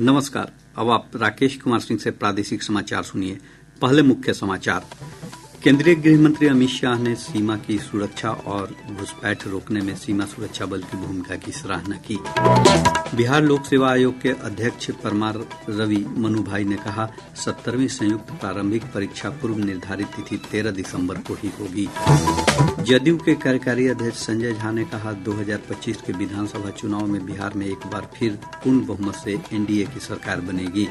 नमस्कार। अब आप राकेश कुमार सिंह से प्रादेशिक समाचार सुनिए। पहले मुख्य समाचार। केंद्रीय गृह मंत्री अमित शाह ने सीमा की सुरक्षा और घुसपैठ रोकने में सीमा सुरक्षा बल की भूमिका की सराहना की। बिहार लोक सेवा आयोग के अध्यक्ष परमार रवि मनु भाई ने कहा, 70वीं संयुक्त प्रारंभिक परीक्षा पूर्व निर्धारित तिथि 13 दिसंबर को ही होगी। जदयू के कार्यकारी अध्यक्ष संजय झा ने कहा, 2025 के विधानसभा चुनाव में बिहार में एक बार फिर पूर्ण बहुमत से एनडीए की सरकार बनेगी।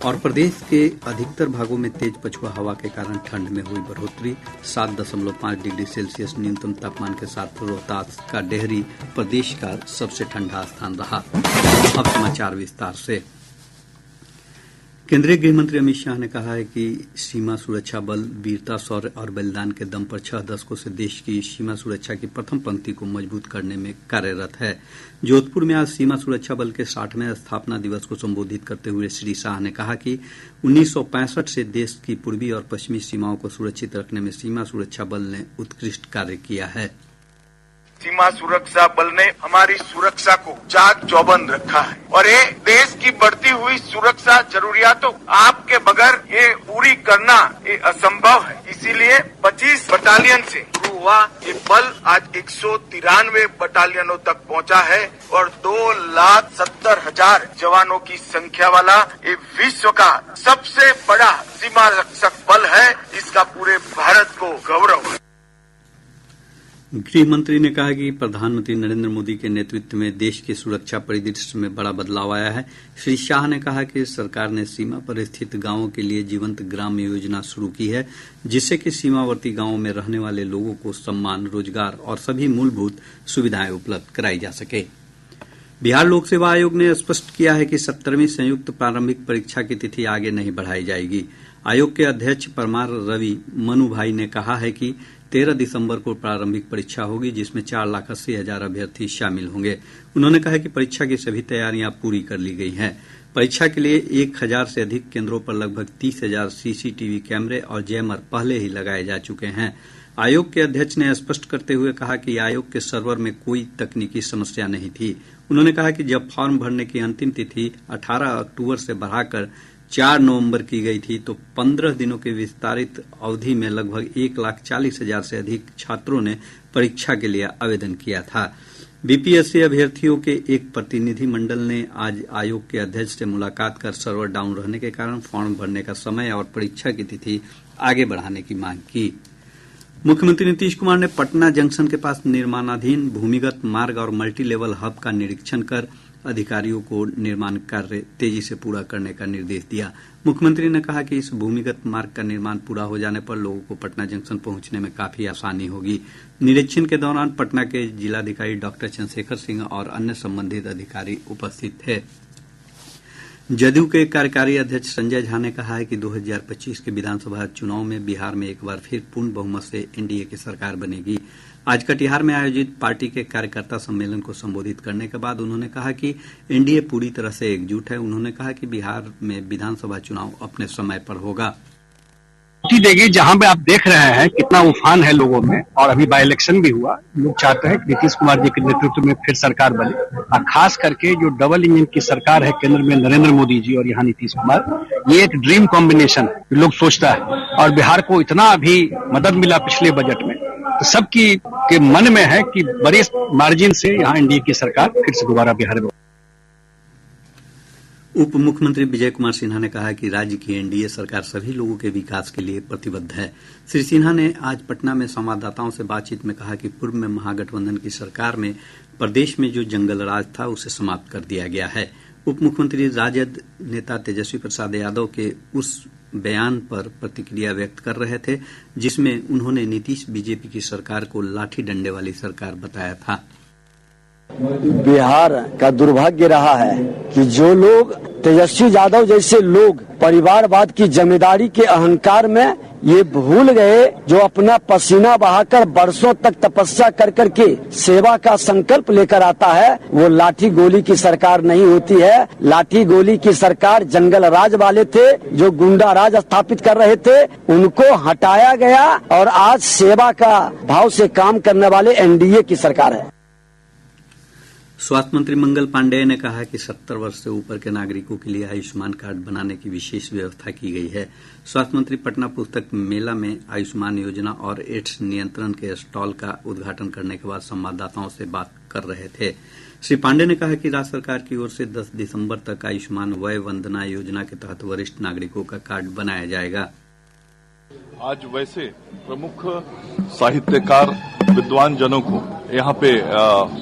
और प्रदेश के अधिकतर भागों में तेज पछुआ हवा के कारण ठंड में हुई बढ़ोतरी। 7.5 डिग्री सेल्सियस न्यूनतम तापमान के साथ रोहतास का डेहरी प्रदेश का सबसे ठंडा स्थान रहा। अब समाचार विस्तार से। केंद्रीय गृह मंत्री अमित शाह ने कहा है कि सीमा सुरक्षा बल वीरता, शौर्य और बलिदान के दम पर 6 दशकों से देश की सीमा सुरक्षा की प्रथम पंक्ति को मजबूत करने में कार्यरत है। जोधपुर में आज सीमा सुरक्षा बल के 60वें स्थापना दिवस को संबोधित करते हुए श्री शाह ने कहा कि 1965 से देश की पूर्वी और पश्चिमी सीमाओं को सुरक्षित रखने में सीमा सुरक्षा बल ने उत्कृष्ट कार्य किया है। सीमा सुरक्षा बल ने हमारी सुरक्षा को चाक चौबंद रखा है और ये देश की बढ़ती हुई सुरक्षा जरूरियातों आपके बगैर ये पूरी करना ये असंभव है। इसीलिए 25 बटालियन से शुरू हुआ ये बल आज 193 बटालियनों तक पहुंचा है और 2,70,000 जवानों की संख्या वाला ये विश्व का सबसे बड़ा सीमा रक्षक बल है। इसका पूरे भारत को गौरव है। गृह मंत्री ने कहा कि प्रधानमंत्री नरेंद्र मोदी के नेतृत्व में देश के सुरक्षा परिदृश्य में बड़ा बदलाव आया है। श्री शाह ने कहा कि सरकार ने सीमा पर स्थित गांवों के लिए जीवंत ग्राम योजना शुरू की है, जिससे कि सीमावर्ती गांवों में रहने वाले लोगों को सम्मान, रोजगार और सभी मूलभूत सुविधाएं उपलब्ध कराई जा सके। बिहार लोक सेवा आयोग ने स्पष्ट किया है कि 70वीं संयुक्त प्रारंभिक परीक्षा की तिथि आगे नहीं बढ़ाई जाएगी। आयोग के अध्यक्ष परमार रवि मनु भाई ने कहा है कि 13 दिसंबर को प्रारंभिक परीक्षा होगी, जिसमें 4,80,000 अभ्यर्थी शामिल होंगे। उन्होंने कहा कि परीक्षा की सभी तैयारियां पूरी कर ली गई हैं। परीक्षा के लिए 1,000 से अधिक केंद्रों पर लगभग 30,000 सीसीटीवी कैमरे और जैमर पहले ही लगाए जा चुके हैं। आयोग के अध्यक्ष ने स्पष्ट करते हुए कहा कि आयोग के सर्वर में कोई तकनीकी समस्या नहीं थी। उन्होंने कहा कि जब फॉर्म भरने की अंतिम तिथि 18 अक्टूबर से बढ़ाकर 4 नवंबर की गई थी तो 15 दिनों की विस्तारित अवधि में लगभग 1,40,000 से अधिक छात्रों ने परीक्षा के लिए आवेदन किया था। बीपीएससी अभ्यर्थियों के एक प्रतिनिधि मंडल ने आज आयोग के अध्यक्ष से मुलाकात कर सर्वर डाउन रहने के कारण फॉर्म भरने का समय और परीक्षा की तिथि आगे बढ़ाने की मांग की। मुख्यमंत्री नीतीश कुमार ने पटना जंक्शन के पास निर्माणाधीन भूमिगत मार्ग और मल्टी लेवल हब का निरीक्षण कर अधिकारियों को निर्माण कार्य तेजी से पूरा करने का निर्देश दिया। मुख्यमंत्री ने कहा कि इस भूमिगत मार्ग का निर्माण पूरा हो जाने पर लोगों को पटना जंक्शन पहुंचने में काफी आसानी होगी। निरीक्षण के दौरान पटना के जिलाधिकारी डॉक्टर चंद्रशेखर सिंह और अन्य संबंधित अधिकारी उपस्थित थे। जदयू के कार्यकारी अध्यक्ष संजय झा ने कहा है कि 2025 के विधानसभा चुनाव में बिहार में एक बार फिर पूर्ण बहुमत से एनडीए की सरकार बनेगी। आज कटिहार में आयोजित पार्टी के कार्यकर्ता सम्मेलन को संबोधित करने के बाद उन्होंने कहा कि एनडीए पूरी तरह से एकजुट है। उन्होंने कहा कि बिहार में विधानसभा चुनाव अपने समय पर होगा। देगी जहां पे आप देख रहे हैं कितना उफान है लोगों में, और अभी बाई इलेक्शन भी हुआ। लोग चाहते हैं कि नीतीश कुमार जी के नेतृत्व में फिर सरकार बने, और खास करके जो डबल इंजन की सरकार है केंद्र में नरेंद्र मोदी जी और यहाँ नीतीश कुमार, ये एक ड्रीम कॉम्बिनेशन लोग सोचता है। और बिहार को इतना अभी मदद मिला पिछले बजट में, तो सबकी के मन में है कि बड़े मार्जिन से यहाँ एनडीए की सरकार फिर से दोबारा बिहार में। उप मुख्यमंत्री विजय कुमार सिन्हा ने कहा कि राज्य की एनडीए सरकार सभी लोगों के विकास के लिए प्रतिबद्ध है। श्री सिन्हा ने आज पटना में संवाददाताओं से बातचीत में कहा कि पूर्व में महागठबंधन की सरकार में प्रदेश में जो जंगल राज था उसे समाप्त कर दिया गया है। उप मुख्यमंत्री राजद नेता तेजस्वी प्रसाद यादव के उस बयान पर प्रतिक्रिया व्यक्त कर रहे थे जिसमें उन्होंने नीतीश बीजेपी की सरकार को लाठी डंडे वाली सरकार बताया था। बिहार का दुर्भाग्य रहा है कि जो लोग तेजस्वी यादव जैसे लोग परिवारवाद की जिम्मेदारी के अहंकार में ये भूल गए, जो अपना पसीना बहाकर बरसों तक तपस्या कर करके सेवा का संकल्प लेकर आता है, वो लाठी गोली की सरकार नहीं होती है। लाठी गोली की सरकार जंगल राज वाले थे, जो गुंडा राज स्थापित कर रहे थे, उनको हटाया गया और आज सेवा का भाव से काम करने वाले एनडीए की सरकार है। स्वास्थ्य मंत्री मंगल पांडेय ने कहा है कि 70 वर्ष से ऊपर के नागरिकों के लिए आयुष्मान कार्ड बनाने की विशेष व्यवस्था की गई है। स्वास्थ्य मंत्री पटना पुस्तक मेला में आयुष्मान योजना और एड्स नियंत्रण के स्टॉल का उद्घाटन करने के बाद संवाददाताओं से बात कर रहे थे। श्री पांडेय ने कहा कि राज्य सरकार की ओर से 10 दिसंबर तक आयुष्मान वय वंदना योजना के तहत वरिष्ठ नागरिकों का कार्ड बनाया जाएगा। आज वैसे प्रमुख साहित्यकार विद्वान जनों को यहाँ पे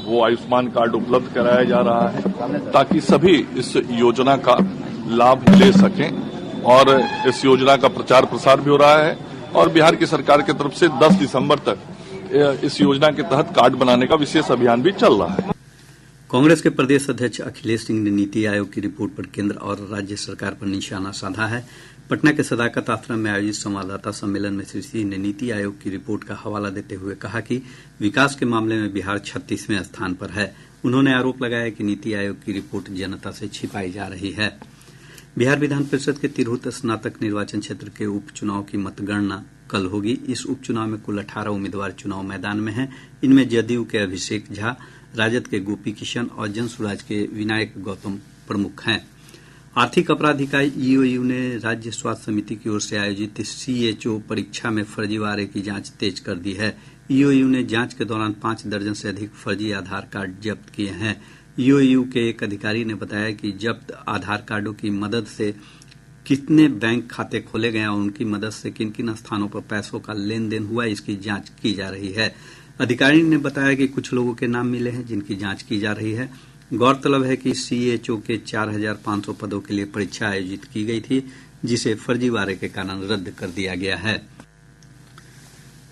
वो आयुष्मान कार्ड उपलब्ध कराया जा रहा है ताकि सभी इस योजना का लाभ ले सकें और इस योजना का प्रचार प्रसार भी हो रहा है और बिहार की सरकार की तरफ से 10 दिसंबर तक इस योजना के तहत कार्ड बनाने का विशेष अभियान भी चल रहा है। कांग्रेस के प्रदेश अध्यक्ष अखिलेश सिंह ने नीति आयोग की रिपोर्ट पर केंद्र और राज्य सरकार पर निशाना साधा है। पटना के सदाकत आश्रम में आयोजित संवाददाता सम्मेलन में श्री सिंह ने नीति आयोग की रिपोर्ट का हवाला देते हुए कहा कि विकास के मामले में बिहार 36वें स्थान पर है। उन्होंने आरोप लगाया कि नीति आयोग की रिपोर्ट जनता से छिपाई जा रही है। बिहार विधान परिषद के तिरहुत स्नातक निर्वाचन क्षेत्र के उपचुनाव की मतगणना कल होगी। इस उपचुनाव में कुल 18 उम्मीदवार चुनाव मैदान में हैं। इनमें जदयू के अभिषेक झा, राजद के गोपी किशन और जनसुराज के विनायक गौतम प्रमुख हैं। आर्थिक अपराध इकाई ईओयू ने राज्य स्वास्थ्य समिति की ओर से आयोजित सीएचओ परीक्षा में फर्जीवाड़े की जांच तेज कर दी है। ईओयू ने जांच के दौरान 5 दर्जन से अधिक फर्जी आधार कार्ड जब्त किए हैं। ईओयू के एक अधिकारी ने बताया कि जब्त आधार कार्डों की मदद से कितने बैंक खाते खोले गए और उनकी मदद से किन किन स्थानों पर पैसों का लेन देन हुआ, इसकी जांच की जा रही है। अधिकारी ने बताया कि कुछ लोगों के नाम मिले हैं जिनकी जांच की जा रही है। गौरतलब है कि सीएचओ के 4500 पदों के लिए परीक्षा आयोजित की गई थी, जिसे फर्जीवाड़े के कारण रद्द कर दिया गया है।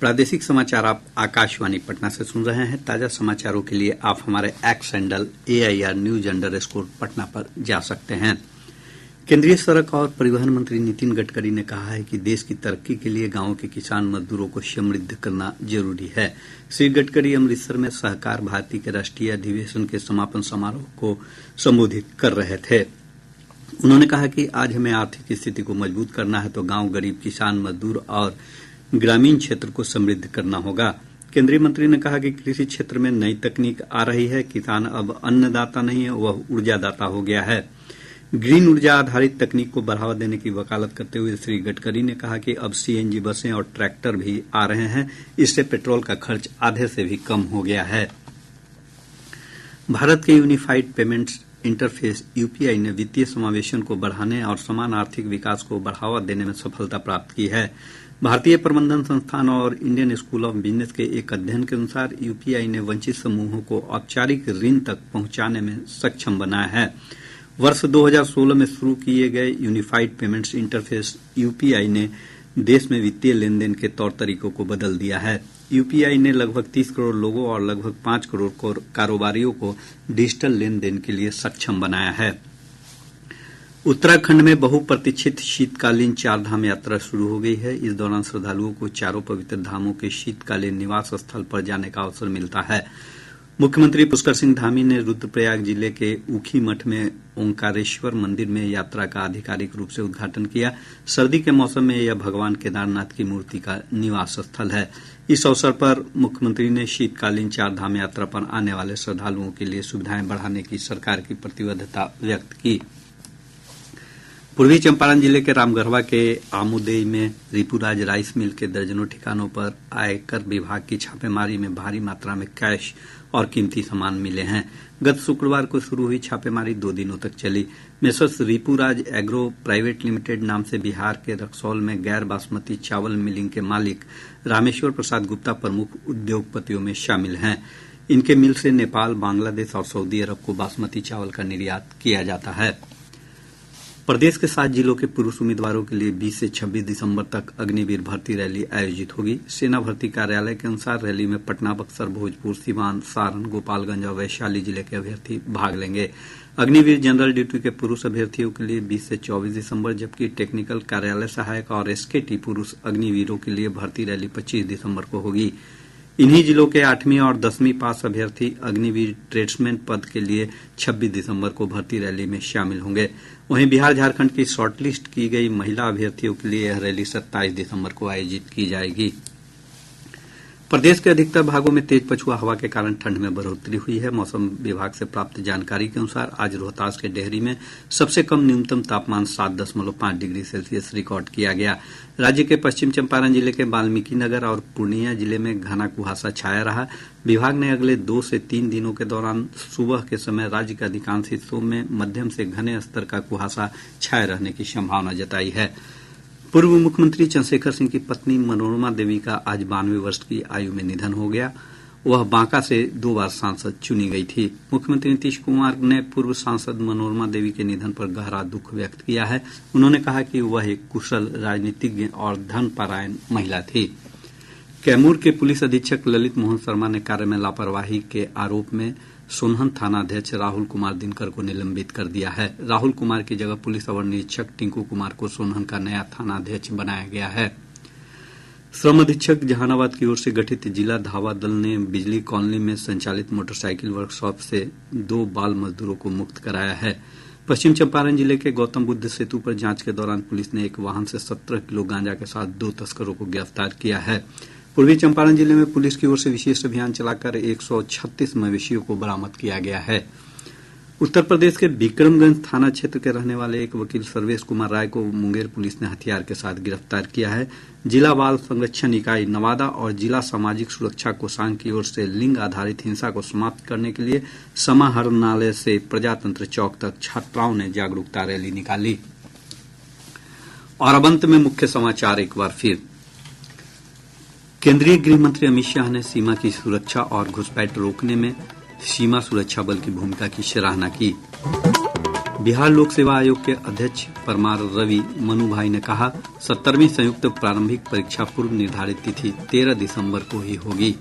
प्रादेशिक समाचार आप आकाशवाणी पटना से सुन रहे हैं। ताजा समाचारों के लिए आप हमारे x handle AIR News _ Patna पर जा सकते हैं। केंद्रीय सड़क और परिवहन मंत्री नितिन गडकरी ने कहा है कि देश की तरक्की के लिए गांवों के किसान मजदूरों को समृद्ध करना जरूरी है। श्री गडकरी अमृतसर में सहकार भारती के राष्ट्रीय अधिवेशन के समापन समारोह को संबोधित कर रहे थे। उन्होंने कहा कि आज हमें आर्थिक स्थिति को मजबूत करना है तो गांव, गरीब, किसान, मजदूर और ग्रामीण क्षेत्र को समृद्ध करना होगा। केंद्रीय मंत्री ने कहा कि कृषि क्षेत्र में नई तकनीक आ रही है। किसान अब अन्नदाता नहीं है, वह ऊर्जादाता हो गया है। ग्रीन ऊर्जा आधारित तकनीक को बढ़ावा देने की वकालत करते हुए श्री गडकरी ने कहा कि अब सीएनजी बसें और ट्रैक्टर भी आ रहे हैं। इससे पेट्रोल का खर्च आधे से भी कम हो गया है। भारत के यूनिफाइड पेमेंट्स इंटरफेस यूपीआई ने वित्तीय समावेशन को बढ़ाने और समान आर्थिक विकास को बढ़ावा देने में सफलता प्राप्त की है। भारतीय प्रबंधन संस्थान और इंडियन स्कूल ऑफ बिजनेस के एक अध्ययन के अनुसार यूपीआई ने वंचित समूहों को औपचारिक ऋण तक पहुंचाने में सक्षम बनाया है। वर्ष 2016 में शुरू किए गए यूनिफाइड पेमेंट्स इंटरफेस यूपीआई ने देश में वित्तीय लेन देन के तौर तरीकों को बदल दिया है। यूपीआई ने लगभग 30 करोड़ लोगों और लगभग 5 करोड़ कारोबारियों को डिजिटल लेन देन के लिए सक्षम बनाया है। उत्तराखंड में बहुप्रतीक्षित शीतकालीन 4 धाम यात्रा शुरू हो गई है। इस दौरान श्रद्धालुओं को चारों पवित्र धामों के शीतकालीन निवास स्थल पर जाने का अवसर मिलता है। मुख्यमंत्री पुष्कर सिंह धामी ने रुद्रप्रयाग जिले के ऊखी मठ में ओंकारेश्वर मंदिर में यात्रा का आधिकारिक रूप से उद्घाटन किया। सर्दी के मौसम में यह भगवान केदारनाथ की मूर्ति का निवास स्थल है। इस अवसर पर मुख्यमंत्री ने शीतकालीन 4 धाम यात्रा पर आने वाले श्रद्धालुओं के लिए सुविधाएं बढ़ाने की सरकार की प्रतिबद्धता व्यक्त की। पूर्वी चंपारण जिले के रामगढ़वा के आमुदेई में रिपुराज राइस मिल के दर्जनों ठिकानों पर आयकर विभाग की छापेमारी में भारी मात्रा में कैश और कीमती सामान मिले हैं। गत शुक्रवार को शुरू हुई छापेमारी 2 दिनों तक चली। मेसर्स रिपुराज एग्रो प्राइवेट लिमिटेड नाम से बिहार के रक्सौल में गैर बासमती चावल मिलिंग के मालिक रामेश्वर प्रसाद गुप्ता प्रमुख उद्योगपतियों में शामिल हैं। इनके मिल से नेपाल, बांग्लादेश और सऊदी अरब को बासमती चावल का निर्यात किया जाता है। प्रदेश के 7 जिलों के पुरुष उम्मीदवारों के लिए 20 से 26 दिसंबर तक अग्निवीर भर्ती रैली आयोजित होगी। सेना भर्ती कार्यालय के अनुसार रैली में पटना, बक्सर, भोजपुर, सीवान, सारण, गोपालगंज और वैशाली जिले के अभ्यर्थी भाग लेंगे। अग्निवीर जनरल ड्यूटी के पुरुष अभ्यर्थियों के लिए 20 से 24 दिसंबर, जबकि टेक्निकल कार्यालय सहायक और एसकेटी पुरुष अग्निवीरों के लिए भर्ती रैली 25 दिसंबर को होगी। इन्हीं जिलों के 8वीं और 10वीं पास अभ्यर्थी अग्निवीर ट्रेड्समैन पद के लिए 26 दिसंबर को भर्ती रैली में शामिल होंगे। वहीं बिहार झारखंड की शॉर्टलिस्ट की गई महिला अभ्यर्थियों के लिए यह रैली 27 दिसंबर को आयोजित की जाएगी। प्रदेश के अधिकतर भागों में तेज पछुआ हवा के कारण ठंड में बढ़ोतरी हुई है। मौसम विभाग से प्राप्त जानकारी के अनुसार आज रोहतास के डेहरी में सबसे कम न्यूनतम तापमान 7.5 डिग्री सेल्सियस रिकॉर्ड किया गया। राज्य के पश्चिम चंपारण जिले के वाल्मीकिनगर और पूर्णिया जिले में घना कुहासा छाया रहा। विभाग ने अगले 2 से 3 दिनों के दौरान सुबह के समय राज्य के अधिकांश हिस्सों में मध्यम से घने स्तर का कुहासा छाये रहने की संभावना जताई है। पूर्व मुख्यमंत्री चंद्रशेखर सिंह की पत्नी मनोरमा देवी का आज 92 वर्ष की आयु में निधन हो गया। वह बांका से 2 बार सांसद चुनी गई थी। मुख्यमंत्री नीतीश कुमार ने पूर्व सांसद मनोरमा देवी के निधन पर गहरा दुख व्यक्त किया है। उन्होंने कहा कि वह एक कुशल राजनीतिज्ञ और धर्मपरायण महिला थी। कैमूर के पुलिस अधीक्षक ललित मोहन शर्मा ने कार्य में लापरवाही के आरोप में सोनहन थानाध्यक्ष राहुल कुमार दिनकर को निलंबित कर दिया है। राहुल कुमार की जगह पुलिस अवर निरीक्षक टिंकू कुमार को सोनहन का नया थानाध्यक्ष बनाया गया है। श्रम अधीक्षक जहानाबाद की ओर से गठित जिला धावा दल ने बिजली कॉलोनी में संचालित मोटरसाइकिल वर्कशॉप से 2 बाल मजदूरों को मुक्त कराया है। पश्चिम चंपारण जिले के गौतम बुद्ध सेतु पर जांच के दौरान पुलिस ने एक वाहन से 17 किलो गांजा के साथ 2 तस्करों को गिरफ्तार किया है। पूर्वी चंपारण जिले में पुलिस की ओर से विशेष अभियान चलाकर 136 मवेशियों को बरामद किया गया है। उत्तर प्रदेश के विक्रमगंज थाना क्षेत्र के रहने वाले एक वकील सर्वेश कुमार राय को मुंगेर पुलिस ने हथियार के साथ गिरफ्तार किया है। जिला बाल संरक्षण इकाई नवादा और जिला सामाजिक सुरक्षा कोषांग की ओर से लिंग आधारित हिंसा को समाप्त करने के लिए समाहरणालय से प्रजातंत्र चौक तक छात्राओं ने जागरूकता रैली निकाली। और अब अंत में मुख्य समाचार एक बार फिर। केंद्रीय गृह मंत्री अमित शाह ने सीमा की सुरक्षा और घुसपैठ रोकने में सीमा सुरक्षा बल की भूमिका की सराहना की। बिहार लोक सेवा आयोग के अध्यक्ष परमार रवि मनु भाई ने कहा 70वीं संयुक्त प्रारंभिक परीक्षा पूर्व निर्धारित तिथि 13 दिसंबर को ही होगी।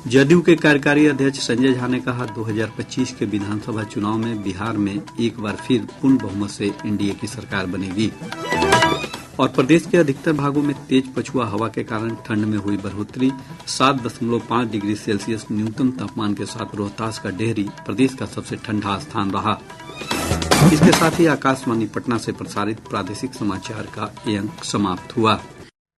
जदयू के कार्यकारी अध्यक्ष संजय झा ने कहा 2025 के विधानसभा चुनाव में बिहार में एक बार फिर पूर्ण बहुमत से एनडीए की सरकार बनेगी। और प्रदेश के अधिकतर भागों में तेज पछुआ हवा के कारण ठंड में हुई बढ़ोतरी। 7.5 डिग्री सेल्सियस न्यूनतम तापमान के साथ रोहतास का डेहरी प्रदेश का सबसे ठंडा स्थान रहा। इसके साथ ही आकाशवाणी पटना से प्रसारित प्रादेशिक समाचार का ये अंक समाप्त हुआ।